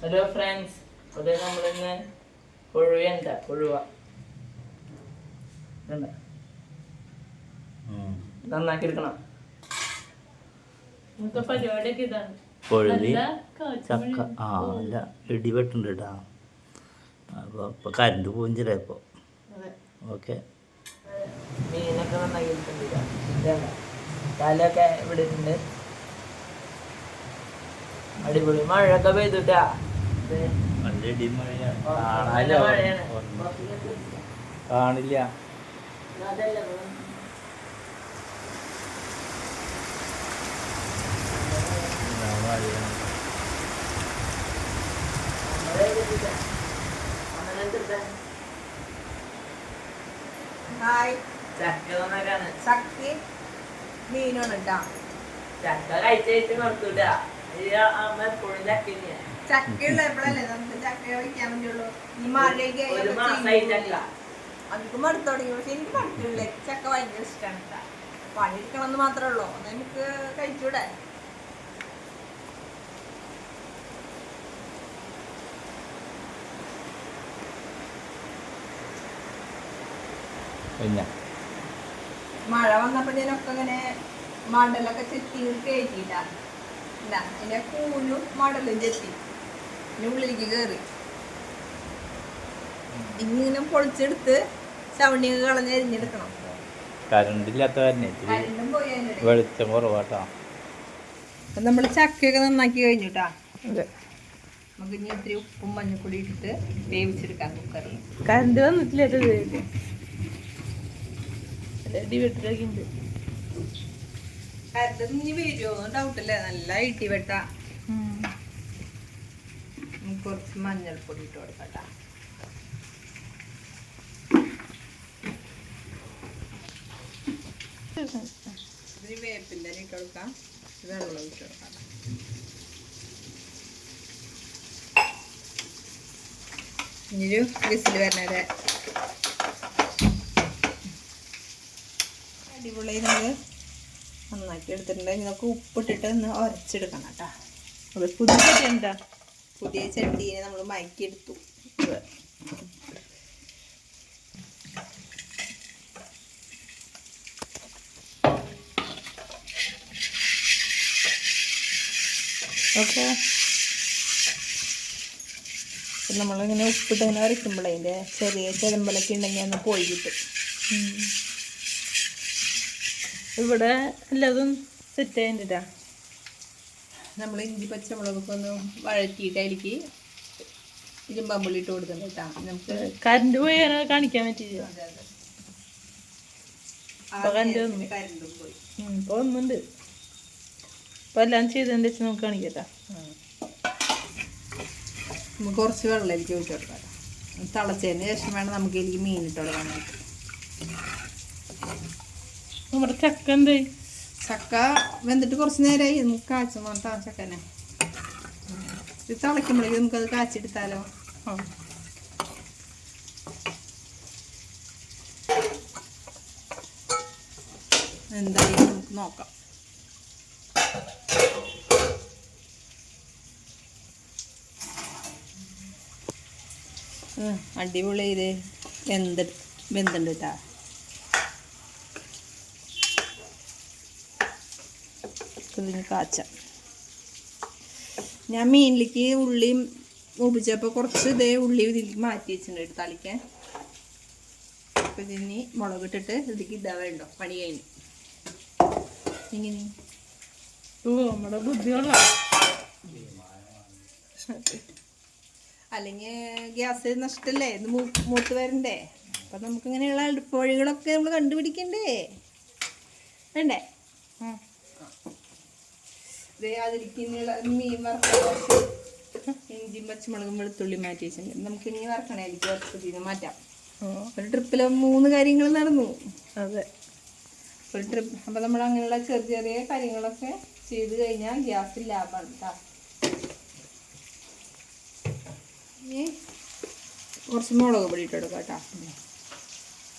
Hello friends, അത് നമ്മളിന്ന് കൊഴുവണ്ട കൊഴുവ നന്നാക്കി എടുക്കണം. പരിപാടിയൊക്കെ ഇതാണ്. കൊഴുവി ചക്ക അല്ല ഇടിവെട്ടുണ്ട് കേട്ടാ. അപ്പോൾ ഇപ്പോൾ കറണ്ട് പോകും ചിലപ്പോൾ. ഓക്കെ, മീനൊക്കെ നന്നാക്കി എടുത്തിട്ടുണ്ട്. തലയൊക്കെ ഇവിടെ ഇട്ടുണ്ട്. അടിപൊളി മഴയൊക്കെ പെയ്തിട്ടാ. നല്ല ഇടി മഴയാണ്. കാണില്ല. ചക്ക നന്നാക്കാണ്. ചക്ക മീനാണ് കേട്ടാ. ചക്ക കഴിച്ചു കൊടുത്തൂട്ടാ. എപ്പോഴും ചക്ക ചക്കയുള്ള എപ്പോഴല്ലേ നമുക്ക് ചക്ക കഴിക്കാൻ പറ്റുള്ളൂ. ഈ മഴയൊക്കെ അധികം മടുത്തു തുടങ്ങി. പക്ഷെ എനിക്ക് മടുക്കില്ല. ചക്ക ഭയങ്കര ഇഷ്ടമാണ് കേട്ടാ. പണിയെടുക്കണം എന്ന് മാത്രമേ ഉള്ളൂ. നമുക്ക് കഴിച്ചൂടെ? മഴ വന്നപ്പോ ഞാനൊക്കെ ഇങ്ങനെ മടലൊക്കെ ചെത്തി കയറ്റിട്ടാ. എന്റെ കൂനും മടലും ചെത്തി പിന്നെ ഉള്ളിലേക്ക് കയറി. ഇങ്ങനെ പൊളിച്ചെടുത്ത് ചവണിയൊക്കെ കളഞ്ഞ് അരിഞ്ഞെടുക്കണം. കരണ്ടില്ലാത്ത കരണ്ടും പോയി. വെളിച്ചം കുറവാട്ടാ. അപ്പൊ നമ്മള് ചക്കയൊക്കെ നന്നാക്കി കഴിഞ്ഞുട്ടാ. നമുക്ക് ഇനി ഇത്തിരി ഉപ്പും മഞ്ഞപ്പൊടി ഇട്ടിട്ട് വേവിച്ചെടുക്കാം കുക്കറിൽ. കറണ്ട് വന്നിട്ടില്ല. കരണ്ട് ഇനി വരുമോ ഡൗട്ടല്ലേ. നല്ല ഇട്ടി വെട്ടാ. കുറച്ച് മഞ്ഞൾപ്പൊടി ഇട്ട് കൊടുക്കട്ടാ. ഇതിന് വേപ്പിൻ്റെ ഇട്ട് കൊടുക്കാം. വെള്ളം ഇട്ട് കൊടുക്കാം. ഇനിയൊരു വിസിൽ വരണത് അടിപൊളി. നമ്മൾ നന്നാക്കി എടുത്തിട്ടുണ്ടെങ്കിൽ നമുക്ക് ഉപ്പിട്ടിട്ട് ഒന്ന് ഉരച്ചെടുക്കണം കേട്ടോ. പുതിയ ചട്ടി എന്താ? പുതിയ ചട്ടീനെ നമ്മൾ മയക്കിയെടുത്തു. ഓക്കെ, നമ്മളിങ്ങനെ ഉപ്പിട്ട് ഇങ്ങനെ വരയ്ക്കുമ്പോഴേ അതിൻ്റെ ചെറിയ ചെലമ്പലൊക്കെ ഉണ്ടെങ്കിൽ ഒന്ന് പോയി കിട്ടും. ഇവിടെ എല്ലാതും സെറ്റ് ആയിട്ടാ. നമ്മൾ ഇഞ്ചി പച്ചമുളകൊക്കെ ഒന്ന് വഴറ്റിയിട്ട് അതിലേക്ക് ഇരുമ്പാമ്പുള്ളി ഇട്ട് കൊടുത്തിട്ടുണ്ട് കേട്ടോ. നമുക്ക് കറണ്ട് പോയി കാണിക്കാൻ പറ്റില്ല. കരണ്ടും പോയി. ഇപ്പോൾ ഒന്നുണ്ട്. ഇപ്പം എല്ലാം ചെയ്തതിൻ്റെ വെച്ച് നമുക്ക് കാണിക്കട്ടാ. നമുക്ക് കുറച്ച് വെള്ളത്തിലേക്ക് ഒഴിച്ച് കൊടുക്കാം. തിളച്ചതിന് ശേഷം വേണം നമുക്ക് ഇതിലേക്ക് മീനിട്ട് കൊടുക്കാനായിട്ട്. നമ്മുടെ ചക്ക എന്തായി? ചക്ക വെന്തിട്ട് കുറച്ച് നേരമായി. നമുക്ക് കാച്ച നോട്ടാ ചക്കനെ. ഇത് തിളയ്ക്കുമ്പോഴേക്കും നമുക്കത് കാച്ചെടുത്താലോ. എന്തായാലും നമുക്ക് നോക്കാം. അടിപൊളി. ഇത് വെന്തുണ്ട് കേട്ടാ. ഇതിന് കാച്ചാം. ഞാൻ മീനിലേക്ക് ഉള്ളി മൂപ്പിച്ചപ്പോൾ കുറച്ച് ഇതേ ഉള്ളി ഇതിലേക്ക് മാറ്റി വെച്ചിട്ടുണ്ട് തളിക്കാൻ. അപ്പം ഇതിന് മുളകിട്ടിട്ട് ഇതിലേക്ക് ഇതാ വേണ്ടോ പണി കഴിഞ്ഞു. ഇങ്ങനെ നമ്മുടെ ബുദ്ധിയുള്ള അല്ലെങ്കിൽ ഗ്യാസ് നഷ്ടല്ലേ. ഇത് മൂത്ത് വരണ്ടേ. അപ്പം നമുക്കിങ്ങനെയുള്ള അടുപ്പ് വഴികളൊക്കെ നമ്മൾ കണ്ടുപിടിക്കണ്ടേ വേണ്ടേ. അതിലേക്ക് മീൻ വറുത്ത ഇഞ്ചിയും പച്ചമുളകും വെളുത്തുള്ളി മാറ്റി വെച്ചിട്ടുണ്ട്. നമുക്ക് ഇനി വറക്കണേ. അതിലേക്ക് വറുത്ത് മാറ്റാം. ഒരു ട്രിപ്പിൽ 3 കാര്യങ്ങൾ നടന്നു. അതെ, ഒരു ട്രിപ്പ്. അപ്പം നമ്മൾ അങ്ങനെയുള്ള ചെറിയ ചെറിയ കാര്യങ്ങളൊക്കെ ചെയ്ത് കഴിഞ്ഞാൽ ഗ്യാസ് ലാഭമാണ് കേട്ടോ. ഇനി കുറച്ച് മുളക് പൊടി ഇട്ട് കൊടുക്കാം കേട്ടോ.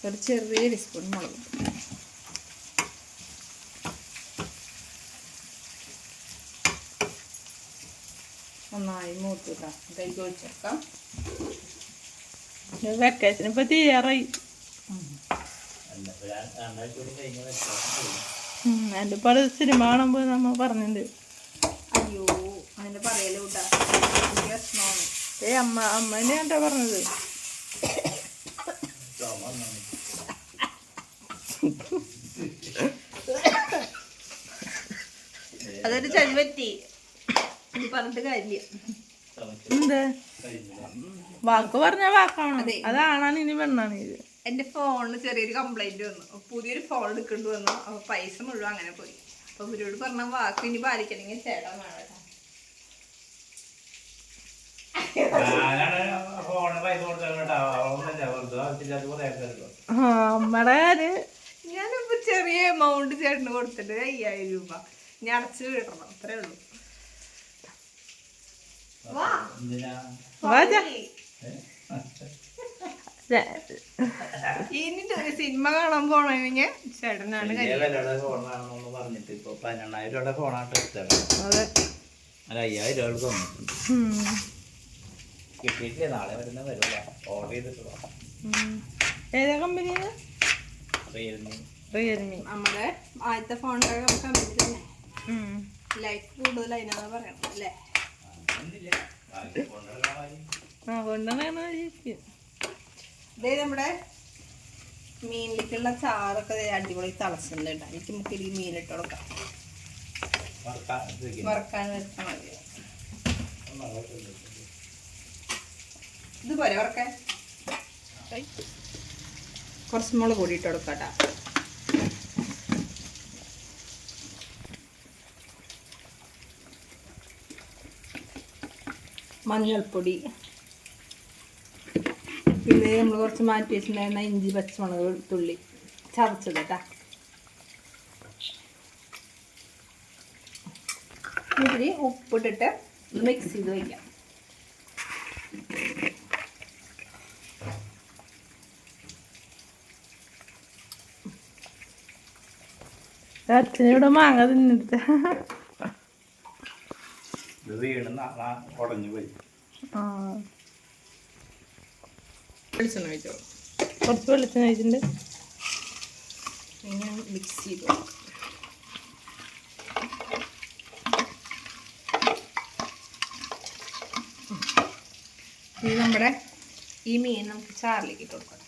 ഒരു ചെറിയ ടീസ്പൂൺ മുളക് പൊടി. നന്നായി മൂത്തിട്ടാ കൈക്ക് ഒഴിച്ചേക്കാം. വെക്കേഷൻ ഇപ്പൊ തീരാറായി. എൻ്റെ പല സിനിമ കാണുമ്പോൾ നമ്മ പറഞ്ഞിട്ടുണ്ട്. അയ്യോ അങ്ങനെ പറയല് കൂട്ടാ, പ്രശ്നമാണ്. അമ്മേനെ എന്താ പറഞ്ഞത്? അതൊരു ചതി പറ്റി, ഇത് പറഞ്ഞിട്ട് കാര്യമില്ല. എന്ത് വാക്ക് പറഞ്ഞ വാക്കാണോ? അതാണാണ് ഇനി പെണ്ണാണ് ഇത്. എൻ്റെ ഫോണിന് ചെറിയൊരു കംപ്ലൈന്റ് വന്നു, പുതിയൊരു ഫോൺ എടുക്കേണ്ടി വന്നു. അപ്പോൾ പൈസ മുഴുവൻ അങ്ങനെ പോയി. അപ്പോൾ ഇവരോട് പറഞ്ഞ വാക്ക് ഇനി പാലിക്കണമെങ്കിൽ ചേട്ടൻ വേണം. അമ്മടെ ഞാനിപ്പോ ചെറിയ എമൗണ്ട് ചേട്ടന് കൊടുത്തിട്ട് 5000 രൂപ ഞാൻ അടച്ച് കിട്ടണം, അത്രേ ഉള്ളൂ. ഇനി സിനിമ കാണാൻ പോണെങ്കിൽ ചേട്ടനാണ് പറഞ്ഞിട്ട് ഇപ്പൊ 12,000 ഫോണായിട്ട് എടുത്തത്. അല്ല 5000 രൂപ തന്നിട്ടുണ്ട്. കിട്ടിയിട്ടില്ലേ, നാളെ വരുന്ന വരില്ല. ഓർഡർ ചെയ്തിട്ടുള്ള ഏതാ കമ്പനിയാണ്? റിയൽമി. നമ്മുടെ ആദ്യത്തെ ഫോണിന്റെ കമ്പനി തന്നെ. ലൈഫ് കൂടുതൽ അതിനാ പറയണം അല്ലേ? ഇതേ നമ്മുടെ മീനിലേക്കുള്ള ചാറൊക്കെ അടിപൊളി തിളച്ചിട്ടുണ്ട് കേട്ടോ. എനിക്ക് നമുക്ക് ഈ മീനിട്ട് കൊടുക്കാം, വറക്കാൻ വെച്ചാൽ മതി. ഇതുപോലെ വറക്കാൻ കുറച്ച് മുളക് പൊടി ഇട്ട് കൊടുക്കാം കേട്ടോ. മഞ്ഞൾപ്പൊടി, പിന്നെ നമ്മൾ കുറച്ച് മാറ്റി വെച്ചിട്ടുണ്ടായിരുന്ന ഇഞ്ചി പച്ചമുളക് തുള്ളി ചതച്ചത് കേട്ടാ. ഇതിൽ ഉപ്പിട്ടിട്ട് മിക്സ് ചെയ്ത് വയ്ക്കാം. അച്ഛനിവിടെ മാങ്ങ തിന്നിട്ട് ഉടഞ്ഞു പോയി. വെളിച്ചെണ്ണ ഒഴിച്ചോ, കുറച്ച് വെളിച്ചെണ്ണ ഒഴിച്ചിട്ടുണ്ട്. പിന്നെ മിക്സ് ചെയ്തു. ഇനി നമ്മുടെ ഈ മീൻ നമുക്ക് ചാറിലേക്ക് ഇട്ട് കൊടുക്കണം.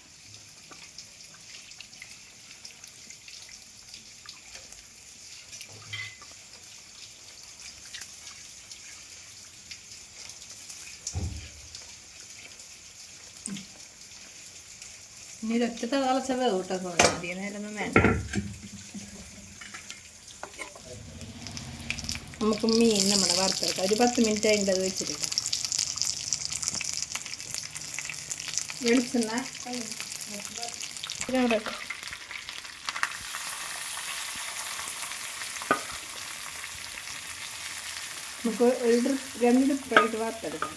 ഇനി ഒരൊറ്റ തിളച്ച വേവിട്ടൊക്കെ മതി, അധികം നേരമൊന്നും വേണ്ട. നമുക്ക് മീൻ നമ്മുടെ വറുത്തെടുക്കാം. ഒരു 10 മിനിറ്റ് അതിൻ്റെ അത് വെച്ചിട്ടില്ല. വെളിച്ചെണ്ണ നമുക്ക് ഒരു 2 ട്രിപ്പായിട്ട് വറുത്തെടുക്കാം.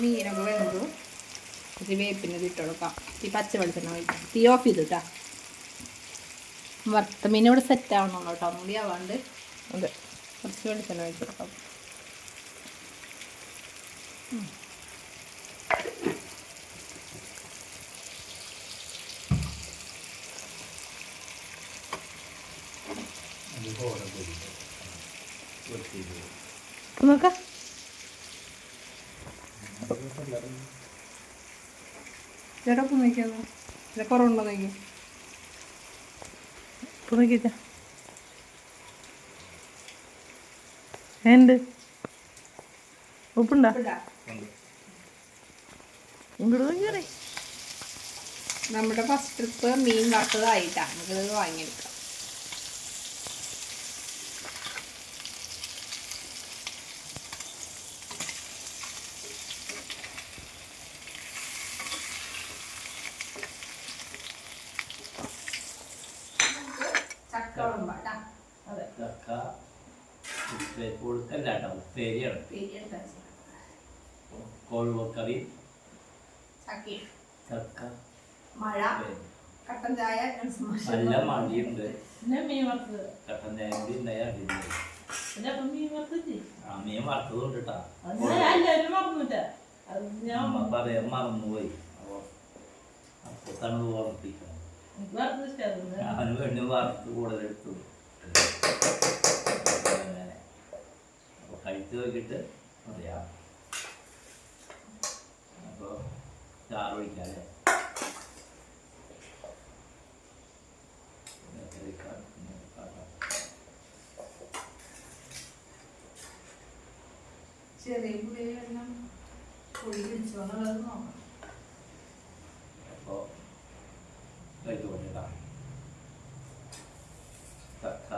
മീനൊക്കെ വെന്തു. ഇത് വേപ്പിന് ഇട്ട് കൊടുക്കാം. ഈ പച്ച വെളിച്ചെണ്ണ ഒഴിക്കാം. തീ ഓഫ് ചെയ്തു കേട്ടോ. വറുത്ത മീൻ ഇവിടെ സെറ്റ് ആവണല്ലോ കേട്ടോ, ഒന്നുകൂടി ആവാണ്ട്. അതെ, കുറച്ച് വെളിച്ചെണ്ണ ഒഴിച്ച് കൊടുക്കാം. നോക്കാം. ചേട്ടാ നോക്കിയാൽ കുറവുണ്ടോ നോക്കി നോക്കിച്ച ഉണ്ട്. ഉപ്പുണ്ടാ? ഇങ്ങോട്ട് നോക്കിയാറേ. നമ്മുടെ ഫസ്റ്റ് ട്രിപ്പ് മീൻ വറുത്തതായിട്ടാണ്, നമുക്കത് വാങ്ങിയെടുക്കാം. കോഴിക്കറി, മഴ, കട്ടൻ ചായ, നല്ല മടിയുണ്ട്. കട്ടൻ ചായ കൂടി ഉണ്ടായാൽ പിന്നെ അപ്പം മീൻ വറുത്തിട്ട് ആ മീൻ വറുത്തതുകൊണ്ട് കേട്ടാ എല്ലാവരും മറന്നിട്ട അത് ഞാൻ പറയാൻ മറന്നുപോയി അപ്പൊ അപ്പത്താണ് ഓർമ്മിപ്പിക്കണം എനിക്ക് വറുത്തത് ഇഷ്ടമായിരുന്നു അവന് വേണ്ടി വറുത്ത് കൂടുതൽ എടുത്തു അങ്ങനെ അപ്പൊ കഴിച്ചു നോക്കിയിട്ട് അറിയാം അപ്പൊ ചാറ് ഒഴിക്കാല്ലേ ചെറിയ പുളി വെള്ളം പുളി പിടിച്ചോന്നുള്ളത് നോക്കണം. അപ്പോൾ കഴിച്ചുകൊണ്ടിട്ടാ ചക്ക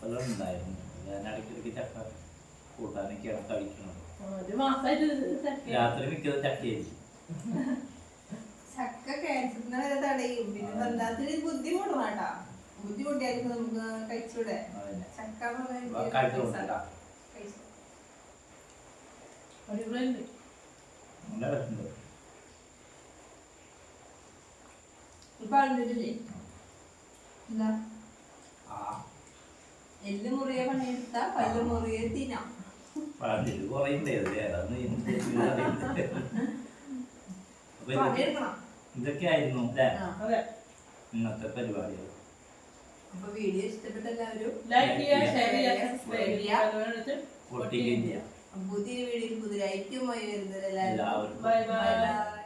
എല്ലാം ഉണ്ടായിരുന്നു ഞാൻ ഇടയ്ക്കിടയ്ക്ക് ചക്ക കൂട്ടാനൊക്കെയാണ് കഴിക്കുന്നത്. ഒരു മാസമായിട്ട് രാത്രി മിക്കത് ചക്കയായിരിക്കും. ചക്ക ക്യാൻസറിന് വരെ തടയും. പിന്നെ വല്ലാത്തൊരു ബുദ്ധിമുട്ടാണ് കേട്ടാ. ബുദ്ധിമുട്ടിയായിരിക്കും നമുക്ക് കഴിച്ചൂടെ. ചക്ക കഴിച്ചുകൊണ്ടിട്ടാ അടിപൊളിയുണ്ട്. പറഞ്ഞിട്ടില്ലേ എന്താ എല്ല് മുറിയെ പണിയെടുത്ത പല്ല് മുറിയെ തിന്നാം. ഇതൊക്കെയായിരുന്നു ഇന്നത്തെ പരിപാടികൾ. അപ്പൊ വീഡിയോ ഇഷ്ടപ്പെട്ട എല്ലാവരും ലൈക്ക് ചെയ്യുക, ഷെയർ ചെയ്യുക, സബ്സ്ക്രൈബ് ചെയ്യുക. പൊട്ടിക്കുകയും ചെയ്യാം. പുതിയ വീഡിയോയിൽ പുതിയ ഐറ്റവുമായി വരുന്നത് എല്ലാവരും ബൈ ബൈ.